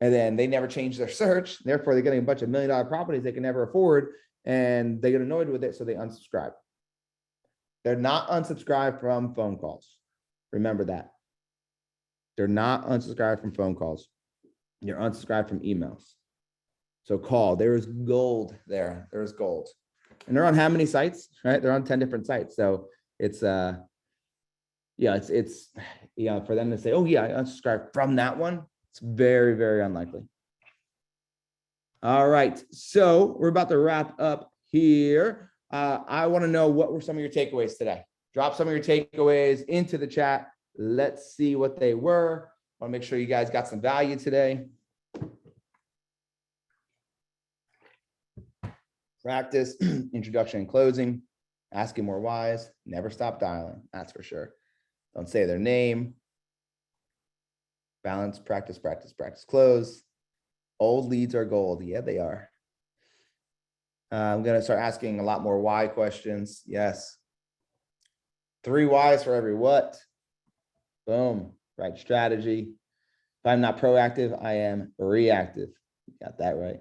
and then they never change their search. Therefore, they're getting a bunch of $1 million properties they can never afford, and they get annoyed with it, so they unsubscribe. They're not unsubscribed from phone calls. Remember that. They're not unsubscribed from phone calls. You're unsubscribed from emails. So call. There's gold there. There's gold. And they're on how many sites, right? They're on 10 different sites. So it's for them to say, oh yeah, I unsubscribed from that one. It's very, very unlikely. All right. So we're about to wrap up here. I want to know, what were some of your takeaways today? Drop some of your takeaways into the chat. Let's see what they were. I want to make sure you guys got some value today. Practice, introduction and closing, asking more whys, never stop dialing. That's for sure. Don't say their name. Balance, practice, practice, practice, close. Old leads are gold. Yeah, they are. I'm going to start asking a lot more why questions. Yes. 3 whys for every what. Boom. Right strategy. If I'm not proactive, I am reactive. Got that right.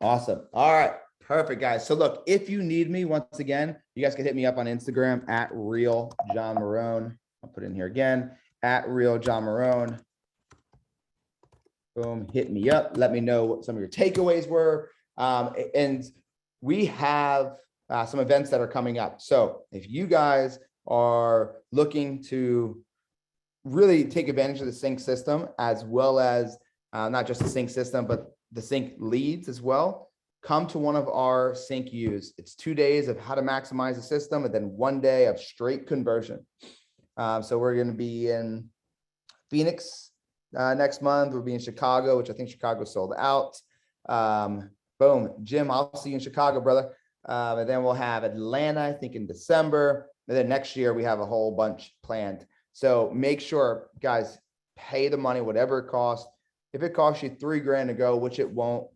Awesome. All right. Perfect, guys. So look, if you need me, once again, you guys can hit me up on Instagram at Real John Marrone. I'll put it in here again, at Real John Marrone. Boom, hit me up. Let me know what some of your takeaways were. And we have some events that are coming up. So if you guys are looking to really take advantage of the CINC system, as well as not just the CINC system, but the CINC leads as well, come to one of our CINC U's. It's 2 days of how to maximize the system and then 1 day of straight conversion. So we're going to be in Phoenix next month. We'll be in Chicago, which I think Chicago sold out. Boom, Jim, I'll see you in Chicago, brother. And then we'll have Atlanta, I think, in December. And then next year we have a whole bunch planned. So make sure, guys, pay the money, whatever it costs. If it costs you $3,000 to go, which it won't,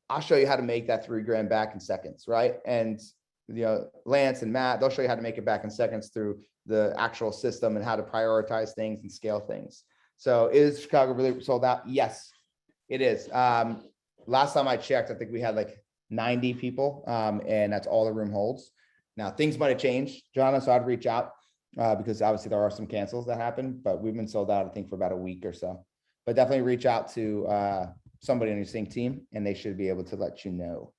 I'll show you how to make that $3,000 back in seconds, right? And Lance and Matt, they'll show you how to make it back in seconds through the actual system and how to prioritize things and scale things. So is Chicago really sold out? Yes, it is. Last time I checked, I think we had like 90 people, and that's all the room holds. Now things might have changed, Jonna, so I'd reach out because obviously there are some cancels that happen, but we've been sold out, I think, for about a week or so. But definitely reach out to somebody on your CINC team, and they should be able to let you know.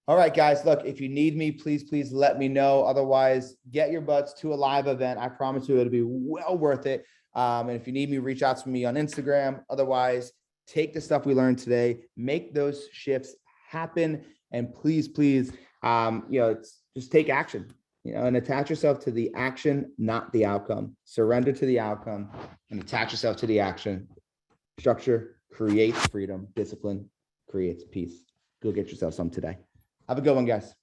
All right, guys, look, if you need me, please let me know. Otherwise, get your butts to a live event. I promise you it'll be well worth it. And if you need me, reach out to me on Instagram. Otherwise, take the stuff we learned today, make those shifts happen, and please, just take action, and attach yourself to the action, not the outcome. Surrender to the outcome and attach yourself to the action. Structure creates freedom. Discipline creates peace. Go get yourself some today. Have a good one, guys.